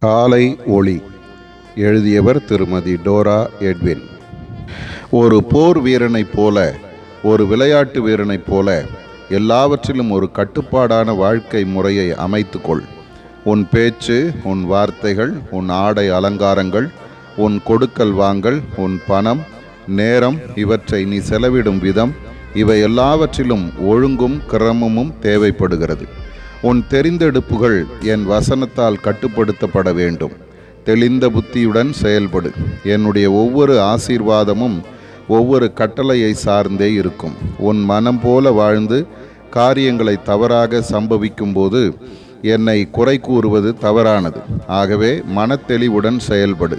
காலை ஒளி. எழுதியவர் திருமதி டோரா எட்வின். ஒரு போர் வீரனைப் போல, ஒரு விளையாட்டு வீரனைப் போல எல்லாவற்றிலும் ஒரு கட்டுப்பாடான வாழ்க்கை முறையை அமைத்துக்கொள். உன் பேச்சு, உன் வார்த்தைகள், உன் ஆடை அலங்காரங்கள், உன் கொடுக்கல் வாங்கல், உன் பணம், நேரம், இவற்றை நீ செலவிடும் விதம், இவை எல்லாவற்றிலும் ஒழுங்கும் கிரமமும் தேவைப்படுகிறது. உன் தெரிந்தெடுப்புகள் என் வசனத்தால் கட்டுப்படுத்தப்பட வேண்டும். தெளிந்த புத்தியுடன் செயல்படு. என்னுடைய ஒவ்வொரு ஆசீர்வாதமும் ஒவ்வொரு கட்டளையை சார்ந்தே இருக்கும். உன் மனம் போல வாழ்ந்து காரியங்களை தவறாக சம்பவிக்கும் போது என்னை குறை கூறுவது தவறானது. ஆகவே மனத்தெளிவுடன் செயல்படு.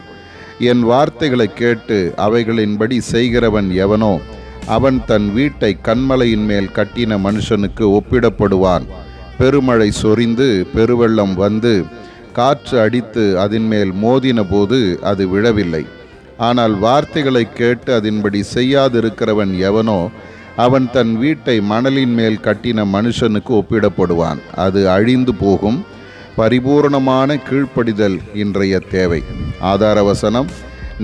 என் வார்த்தைகளை கேட்டு அவைகளின்படி செய்கிறவன் எவனோ அவன் தன் வீட்டை கன்மலையின் மேல் கட்டின மனுஷனுக்கு ஒப்பிடப்படுவான். பெருமழை சொரிந்து பெருவெள்ளம் வந்து காற்று அடித்து அதன் மேல் மோதின போது அது விழவில்லை. ஆனால் வார்த்தைகளை கேட்டு அதன்படி செய்யாதிருக்கிறவன் எவனோ அவன் தன் வீட்டை மணலின் மேல் கட்டின மனுஷனுக்கு ஒப்பிடப்படுவான். அது அழிந்து போகும். பரிபூர்ணமான கீழ்ப்படிதல் இன்றைய தேவை. ஆதார வசனம்: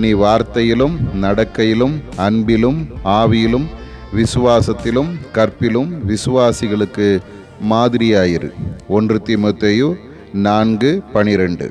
நீ வார்த்தையிலும் நடக்கையிலும் அன்பிலும் ஆவியிலும் விசுவாசத்திலும் கற்பிலும் விசுவாசிகளுக்கு மாதிரியாயிரு. 1 தீமோத்தேயு 4:12.